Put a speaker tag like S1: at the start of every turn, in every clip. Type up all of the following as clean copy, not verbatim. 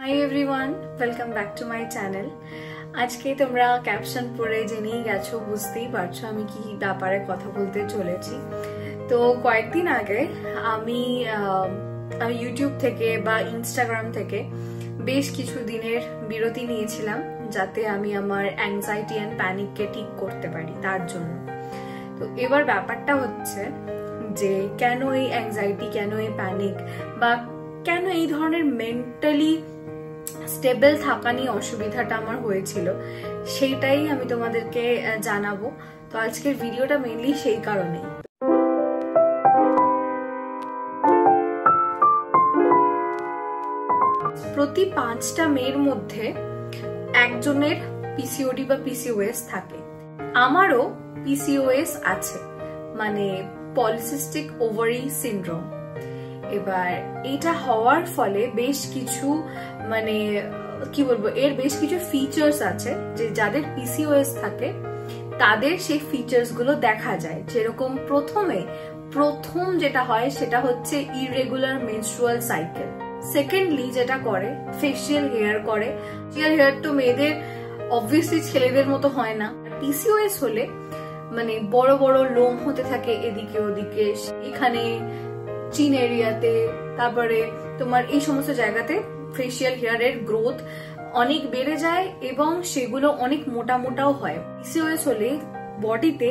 S1: Hi everyone, welcome back to my channel. আজকে তোমরা caption পড়ে জেনেই গেছো, বুঝতেই পারছো আমি কি ব্যাপারে কথা বলতে চলেছি। তো কয়েকদিন আগে আমি ইউটিউব থেকে বা ইনস্টাগ্রাম থেকে বেশ কিছু দিনের বিরতি নিয়েছিলাম, যাতে আমি আমার অ্যাংজাইটি অ্যান্ড প্যানিককে ঠিক করতে পারি তার জন্য। তো এবার ব্যাপারটা হচ্ছে যে কেন এই অ্যাংজাইটি, কেন এই প্যানিক বা কেন এই ধরনের মেন্টালি স্টেবল থাকা নিয়ে অসুবিধাটা আমার হয়েছিল, সেইটাই আমি তোমাদেরকে জানাবো। তো আজকের ভিডিওটা মেইনলি সেই কারণেই। প্রতি 5টা মেয়ের মধ্যে একজনের পিসিওডি বা পিসিওএস থাকে। আমারও পিসিওএস আছে, মানে পলিসিস্টিক ওভারি সিনড্রোম। এবার এটা হওয়ার ফলে বেশ কিছু মানে কি বলবো, এর বেশ কিছু ফিচার্স আছে যে যাদের পিসিওএস থাকে তাদের সেই ফিচার্স গুলো দেখা যায়। যেরকম প্রথম যেটা হয় সেটা হচ্ছে ইররেগুলার মেনস্ট্রুয়াল সাইকেল। সেকেন্ডলি যেটা করে, ফেসিয়াল হেয়ার করে। ফেসিয়াল হেয়ার তো মেয়েদের অবভিয়াসলি ছেলেদের মতো হয় না। পিসিওএস হলে মানে বড় বড় লোম হতে থাকে এদিকে ওদিকে, এখানে চিন এরিয়াতে, তারপরে তোমার এই সমস্ত জায়গাতে ফেসিয়াল হেয়ারের গ্রোথ অনেক বেড়ে যায় এবং সেগুলো অনেক মোটা মোটাও হয়। পিসিওএস হলে বডিতে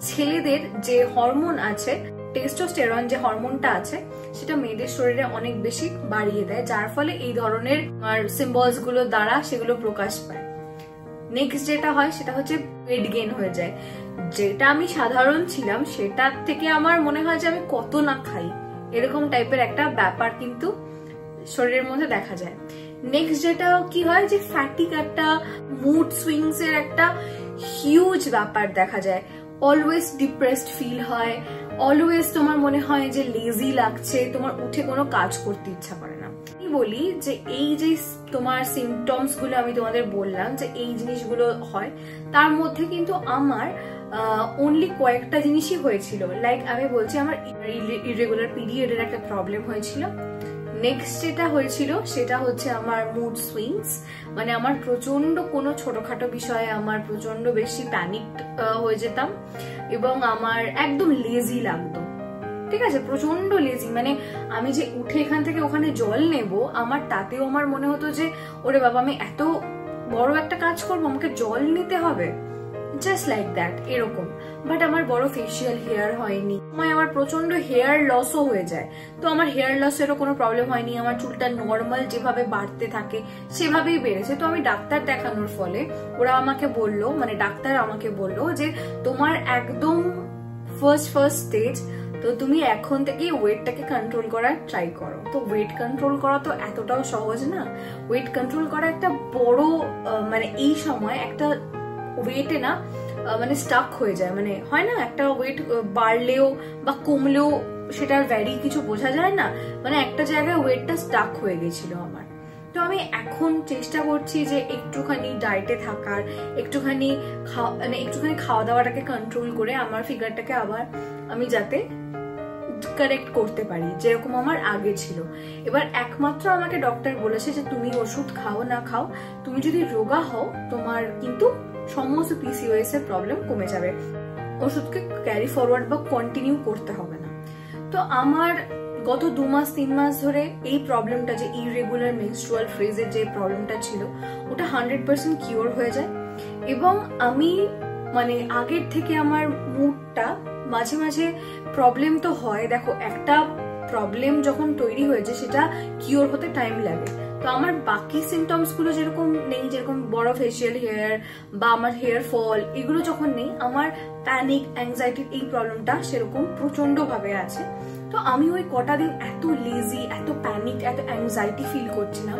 S1: ছেলেদের যে হরমোন আছে, টেস্টোস্টেরন যে হরমোনটা আছে, সেটা মেয়েদের শরীরে অনেক বেশি বাড়িয়ে দেয়, যার ফলে এই ধরনের সিম্বলস গুলো দ্বারা সেগুলো প্রকাশ পায়। নেক্সট যেটা হয় সেটা হচ্ছে ওয়েট গেইন হয়ে যায়। যেটা আমি সাধারণ ছিলাম সেটার থেকে আমার মনে হয় যে আমি কত না খাই, এরকম টাইপের একটা ব্যাপার কিন্তু শরীরের মধ্যে দেখা যায়। নেক্সট যেটা কি হয় যে ফ্যাটিক, একটা মুড সুইংস এর একটা হিউজ ব্যাপার দেখা যায়। অলওয়েজ ডিপ্রেসড ফিল হয়, অলওয়েজ তোমার মনে হয় যে লেজি লাগছে, তোমার উঠে কোনো কাজ করতে ইচ্ছা করে না। আমি বলি যে এই যে তোমার সিমটমস গুলো আমি তোমাদের বললাম যে এই জিনিসগুলো হয়, তার মধ্যে কিন্তু আমার অনলি কয়েকটা জিনিসই হয়েছিল। লাইক আমি বলছি, আমার ইরেগুলার পিরিয়ডের একটা প্রবলেম হয়েছিল। নেক্সট যেটা হয়েছিল সেটা হচ্ছে আমার মুড সুইংস, মানে আমার প্রচন্ড কোনো ছোটখাটো বিষয়ে আমার প্রচন্ড বেশি প্যানিক হয়ে যেতাম এবং আমার একদম লেজি লাগতো। ঠিক আছে, প্রচন্ড লেজি, মানে আমি যে উঠে এখান থেকে ওখানে জল নেব, আমার তাতেও আমার মনে হতো যে ওরে বাবা, আমি এত বড় একটা কাজ করবো, আমাকে জল নিতে হবে, জাস্ট লাইক দ্যাট, এরকম। বাট আমার বড় ফেসিয়াল হেয়ার হয়নি। আমার প্রচন্ড হেয়ার লসও হয়ে যায়। তো আমার হেয়ার লসেরও কোনো প্রবলেম হয়নি, আমার চুলটা নর্মাল যেভাবে বাড়তে থাকে সেভাবেই বেড়েছে। তো আমি ডাক্তার দেখানোর ফলে ওরা আমাকে বললো, মানে ডাক্তার আমাকে বললো যে তোমার একদম ফার্স্ট স্টেজ, তো তুমি এখন থেকে ওয়েটটাকে কন্ট্রোল করার ট্রাই করো। তো ওয়েট কন্ট্রোল করা তো এতটাও সহজ না। ওয়েট কন্ট্রোল করা একটা বড় মানে এই সময় একটা ওয়েটে না মানে স্টাক হয়ে যায়, মানে হয় না একটা ওয়েট বাড়লেও বা কমলেও সেটার ভ্যারি কিছু বোঝা যায় না, মানে একটা জায়গায় ওয়েটটা স্টাক হয়ে গেছিল আমার। তো আমি এখন চেষ্টা করছি যে একটুখানি ডায়েটে থাকার, একটুখানি খাওয়া দাওয়াটাকে কন্ট্রোল করে আমার ফিগারটাকে আবার আমি যাতে কারেক্ট করতে পারি যেরকম আমার আগে ছিল। এবার একমাত্র আমাকে ডক্টর বলেছে যে তুমি ওষুধ খাও না খাও, তুমি যদি রোগা হও তোমার কিন্তু সমস্ত পিসিওএস এর প্রবলেম কমে যাবে, ওষুধকে ক্যারি ফরওয়ার্ড বা কন্টিনিউ করতে হবে না। তো আমার গত 2-3 মাস ধরে এই প্রবলেমটা, যে ইররেগুলার মেনস্ট্রুয়াল ফেজের যে প্রবলেমটা ছিল, ওটা 100% কিওর হয়ে যায় এবং আমি মানে আগের থেকে আমার মুডটা, মাঝে মাঝে প্রবলেম তো হয়, দেখো একটা প্রবলেম যখন তৈরি হয়েছে সেটা কিওর হতে টাইম লাগে। তো আমার বাকি সিমটমস গুলো যেরকম নেই, যেরকম বড় ফেসিয়াল হেয়ার বা আমার হেয়ার ফল, এগুলো যখন নেই, আমার প্যানিক, অ্যাংজাইটির এই প্রবলেমটা সেরকম প্রচন্ড ভাবে আছে। তো আমি ওই কটা দিন এত লেজি, এত প্যানিক, এত অ্যাংজাইটি ফিল করছিলাম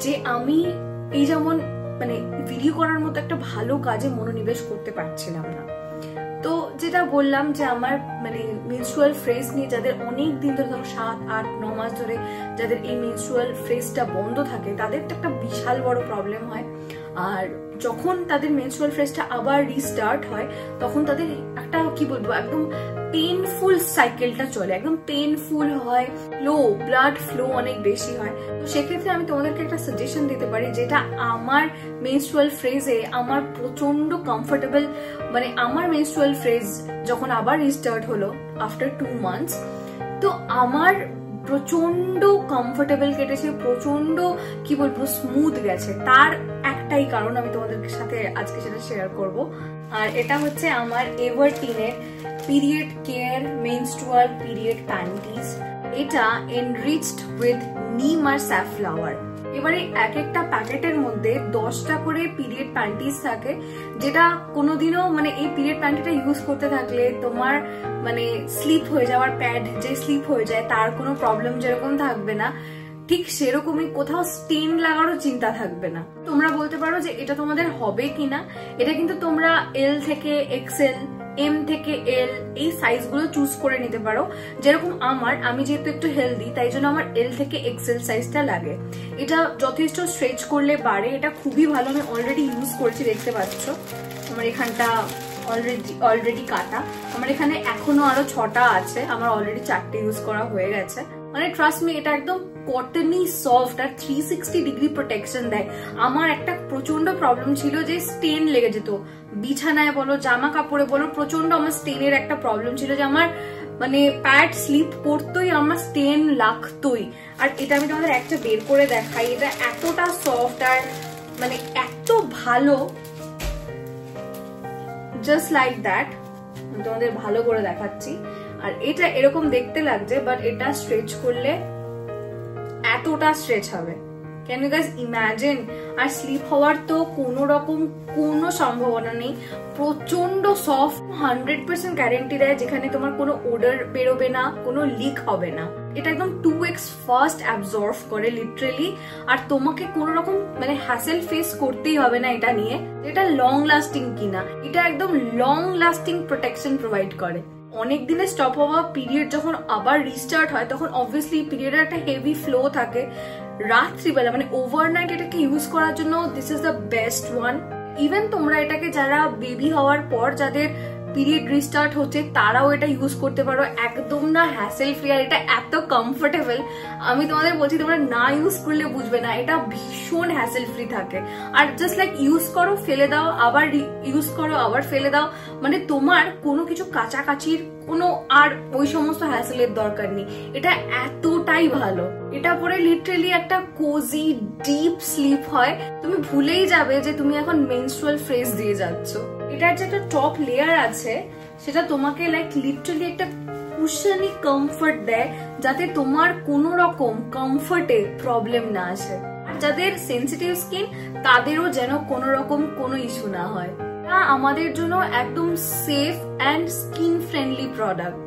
S1: যে আমি এই যেমন মানে ভিডিও করার মতো একটা ভালো কাজে মনোনিবেশ করতে পারছিলাম না। তো যেটা বললাম যে আমার মানে মেনস্ট্রুয়াল ফেজ নিয়ে যাদের অনেক দিন ধরে, ধরো 7-8-9 মাস ধরে যাদের এই মেনস্ট্রুয়াল ফেজটা বন্ধ থাকে, তাদের তো একটা বিশাল বড় প্রবলেম হয়। আর যখন তাদের মেনস্ট্রুয়াল ফেজটা আবার রিস্টার্ট হয়, তখন তাদের একটা কি বলবো, একদম পেইনফুল সাইকেলটা চলে, একদম পেইনফুল হয়, ব্লাড ফ্লো অনেক বেশি হয়। তো সেক্ষেত্রে আমি তোমাদেরকে একটা সাজেশন দিতে পারি, যেটা আমার মেনস্ট্রুয়াল ফ্রেজে আমার প্রচন্ড কমফোর্টেবল, মানে আমার মেনস্ট্রুয়াল ফ্রেজ যখন আবার রিস্টার্ট হলো আফটার 2 months, তো আমার প্রচন্ড কমফোর্টেবল কেটেছে, প্রচন্ড কি বলবো স্মুথ গেছে। তার একটাই কারণ আমি তোমাদের সাথে আজকে সেটা শেয়ার করব। আর এটা হচ্ছে আমার এভারটিনের পিরিয়ড কেয়ার মেনস্ট্রুয়াল পিরিয়ড প্যান্টিস। এটা এনরিচড উইথ নিম আর স্যাফ্লাওয়ার। এবারে এক একটা প্যাকেটের মধ্যে 10টা করে পিরিয়ড প্যান্টিস থাকে, যেটা কোনোদিনও মানে এই পিরিয়ড প্যান্টিটা ইউজ করতে থাকলে তোমার মানে স্লিপ হয়ে যাওয়ার, প্যাড যে স্লিপ হয়ে যায় তার কোনো প্রবলেম যেরকম থাকবে না, ঠিক সেরকমই কোথাও স্টেন লাগারও চিন্তা থাকবে না। তোমরা বলতে পারো যে এটা তোমাদের হবে কিনা, এটা কিন্তু তোমরা এল থেকে এক্সেল, এম থেকে এল এই সাইজগুলো চুজ করে নিতে পারো। যেরকম আমি যেহেতু একটু হেলদি, তাই জন্য আমার এল থেকে এক্সেল সাইজটা লাগে। এটা যথেষ্ট স্ট্রেচ করলে বাড়ে, এটা খুবই ভালো। আমি অলরেডি ইউজ করছি, দেখতে পাচ্ছ আমার এখানটা অলরেডি কাটা। আমার এখানে এখনো আরো 6টা আছে, আমার অলরেডি 4টে ইউজ করা হয়ে গেছে। মানে ট্রাস্ট মি, এটা একদম কটনি সফট আর 360 ডিগ্রি প্রোটেকশন দেয়। আমার একটা প্রচন্ড প্রবলেম ছিল যে স্টেন লেগে যেত, বিছানায় বলো জামা কাপড়ে বলো, প্রচন্ড আমার স্টেনের একটা প্রবলেম ছিল যে আমার মানে প্যাড স্লিপ করতোই, আমার স্টেন লাগতোই। আর এটা আমি তোমাদের একটা বের করে দেখাই, এটা এতটা সফট আর মানে এত ভালো, জাস্ট লাইক দ্যাট। তোমাদের ভালো করে দেখাচ্ছি। আর এটা এরকম দেখতে লাগছে, বাট এটা স্ট্রেচ করলে এতটা স্ট্রেচ হবে। Can you guys imagine? আর স্লিপ হওয়ার তো কোনো রকম কোনো সম্ভাবনা নেই, প্রচন্ড সফট, 100% গ্যারেন্টি দেয়, যেখানে তোমার কোনো ওডর বেরোবে না, কোনো লিক হবে না। এটা একদম 2x ফাস্ট অ্যাবজর্ভ করে লিটারেলি। আর তোমাকে কোনো রকম মানে হ্যাসেল ফেস করতেই হবে না এটা নিয়ে। এটা লং লাস্টিং কিনা, এটা একদম লং লাস্টিং প্রোটেকশন প্রোভাইড করে। অনেক দিনে স্টপ হওয়া পিরিয়ড যখন আবার রিস্টার্ট হয়, তখন অবভিয়াসলি পিরিয়ডের একটা হেভি ফ্লো থাকে। রাত্রিবেলা মানে ওভারনাইট এটাকে ইউজ করার জন্য this is the best one. Even তোমরা এটাকে যারা বেবি হওয়ার পর যাদের পিরিয়ড রিস্টার্ট হচ্ছে তারাও এটা ইউজ করতে পারো, একদম না হ্যাসেল ফ্রি। আর এটা এত কমফোর্টেবল, আমি তোমাদের বলছি তোমরা না ইউজ করলে বুঝবে না, এটা ভীষণ হ্যাসেল ফ্রি থাকে। আর জাস্ট লাইক ইউজ করো, ফেলে দাও, আবার ইউজ করো, আবার ফেলে দাও, মানে তোমার কোনো কিছু কাছাকাছির কোনো আর ওই সমস্ত হ্যাসেলের দরকার নেই। এটা এতটাই ভালো, এটা পরে লিটারালি একটা কোজি ডিপ স্লিপ হয়, তুমি ভুলেই যাবে যে তুমি এখন মেনস্ট্রুয়াল ফ্রেজ দিয়ে যাচ্ছ। এটার যে একটা টপ লেয়ার আছে সেটা তোমাকে লাইক লিটারালি একটা কুশনি কমফর্ট দেয়, যাতে তোমার কোনো রকম কমফর্টে প্রবলেম না আসে। আর যাদের সেনসিটিভ স্কিন তাদেরও যেন কোনো রকম কোনো ইস্যু না হয়। আমাদের জন্য একদম safe and skin friendly product,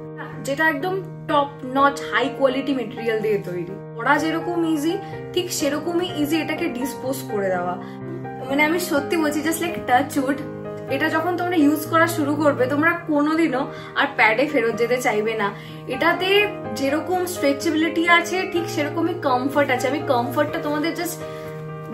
S1: যেটা একদম top notch high quality material দিয়ে তৈরি। ওরা যেরকম ইজি, ঠিক সেরকমই ইজি এটাকে ডিসপোজ করে দেওয়া। মানে আমি সত্যি বলছি, জাস্ট লাইক টাচ উড, এটা যখন তোমরা ইউজ করা শুরু করবে তোমরা কোনোদিনও আর প্যাডে ফেরত যেতে চাইবে না। এটাতে যেরকম স্ট্রেচেবিলিটি আছে ঠিক সেরকমই কমফর্ট আছে। আমি কমফর্টটা তোমাদের জাস্ট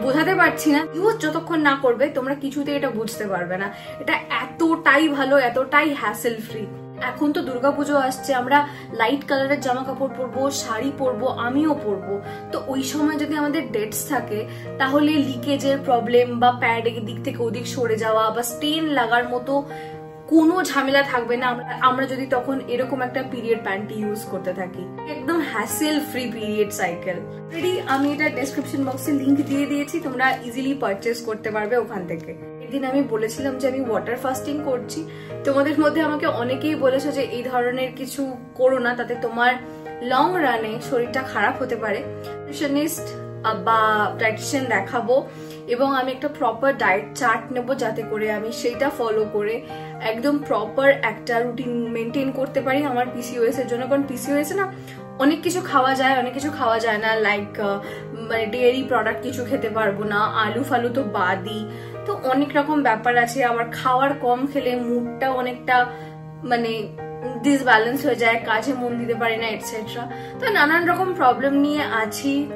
S1: বোঝাতে পারছি না, ইউজ যতক্ষণ না করবে তোমরা কিছুতে এটা বুঝতে পারবে না। এটা এতটাই ভালো, এতটাই হ্যাসেল ফ্রি। এখন তো দুর্গাপুজো আসছে, আমরা লাইট কালারের জামা কাপড় পরবো, শাড়ি পরবো, আমিও পরবো। তো ওই সময় যদি আমাদের ডেটস থাকে তাহলে লিকেজের প্রবলেম বা প্যাড দিক থেকে ওদিক সরে যাওয়া বা স্টেন লাগার মতো কোনো ঝামেলা থাকবে না আমরা যদি তখন এরকম একটা পিরিয়ড প্যান্টি ইউজ করতে থাকি। একদম hassle free period cycle. Already আমি এটা ডেসক্রিপশন বক্সে লিংক দিয়ে দিয়েছি, তোমরা ইজিলি পারচেজ করতে পারবে ওখান থেকে। একদিন আমি বলেছিলাম যে আমি ওয়াটার ফাস্টিং করছি, তোমাদের মধ্যে আমাকে অনেকেই বলেছে যে এই ধরনের কিছু করো না, তাতে তোমার লং রানে শরীরটা খারাপ হতে পারে। নিউট্রিশনিস্ট বা ডায়েটিশিয়ান দেখাবো এবং আমি একটা প্রপার ডায়েট চার্ট নেবো, যাতে করে আমি সেইটা ফলো করে একদম প্রপার একটা রুটিন মেনটেন করতে পারি আমার পিসিওএস এর জন্য। কারণ পিসিওএস এ না অনেক কিছু খাওয়া যায়, অনেক কিছু খাওয়া যায় না, লাইক মানে ডেয়ারি প্রোডাক্ট কিছু খেতে পারবো না, আলু ফালু তো বাদই, তো অনেক রকম ব্যাপার আছে। আবার খাওয়ার কম খেলে মুডটা অনেকটা মানে ডিসব্যালেন্স হয়ে যায়, কাজে মন দিতে পারি না এটসেট্রা। তো নানান রকম প্রবলেম নিয়ে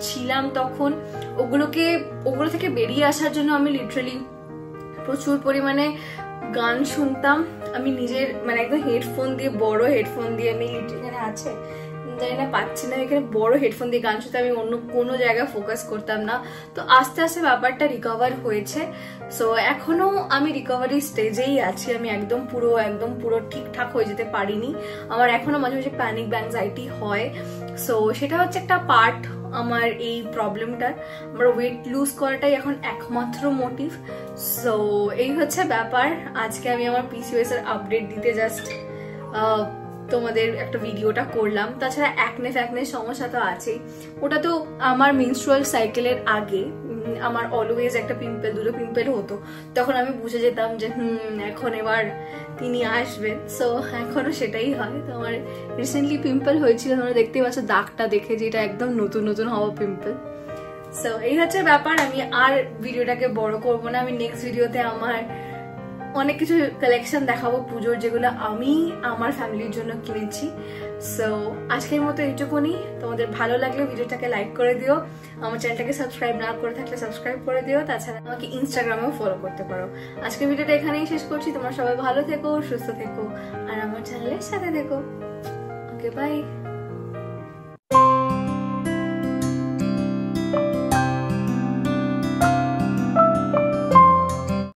S1: ছিলাম তখন। ওগুলো থেকে বেরিয়ে আসার জন্য আমি লিটারালি প্রচুর পরিমাণে গান শুনতাম আমি নিজের, মানে একদম হেডফোন দিয়ে, বড় হেডফোন দিয়ে, আমি এখানে আছে জানি না পাচ্ছি না, এখানে বড় হেডফোন দিয়ে গান শুনতে, আমি অন্য কোনো জায়গায় ফোকাস করতাম না। তো আস্তে আস্তে ব্যাপারটা রিকভার হয়েছে। সো এখনো আমি রিকভারি স্টেজেই আছি, আমি একদম পুরো ঠিকঠাক হয়ে যেতে পারিনি। আমার এখনো মাঝে মাঝে প্যানিক অ্যাংজাইটি হয়। সো সেটা হচ্ছে একটা পার্ট আমার এই প্রবলেমটার। আমার ওয়েট লুজ করাটাই এখন একমাত্র মোটিভ। সো এই হচ্ছে ব্যাপার। আজকে আমি আমার পিসিওএস এর আপডেট দিতে জাস্ট তোমাদের একটা ভিডিওটা করলাম। তাছাড়া অ্যাকনে সমস্যা তো আছেই, ওটা তো আমার মেনস্ট্রুয়াল সাইকেলের আগে আমার অলওয়েজ একটা দুটো পিম্পল হতো, তখন আমি বুঝে যেতাম যে এখন এবার তিনি আসবেন। সো এখনো সেটাই হয়। তো আমার রিসেন্টলি পিম্পল হয়েছিল, তোমরা দেখতেই পাচ্ছ দাগটা দেখে যে এটা একদম নতুন হওয়া পিম্পল। সো এই হচ্ছে ব্যাপার। আমি আর ভিডিওটাকে বড় করবো না। আমি নেক্সট ভিডিওতে আমার অনেক কিছু কালেকশন দেখাবো পুজোর, যেগুলো আমি আমার ফ্যামিলির জন্য কিনেছি। সো আজকের মতো এইটুকুনি। তোমাদের ভালো লাগলে ভিডিওটাকে লাইক করে দিও, আমার চ্যানেলটাকে সাবস্ক্রাইব না করে থাকলে সাবস্ক্রাইব করে দিও। তাছাড়া আমাকে ইনস্টাগ্রামেও ফলো করতে পারো। আজকের ভিডিওটা এখানেই শেষ করছি। তোমরা সবাই ভালো থেকো, সুস্থ থেকো, আর আমার চ্যানেলের সাথে থেকো। ওকে, বাই।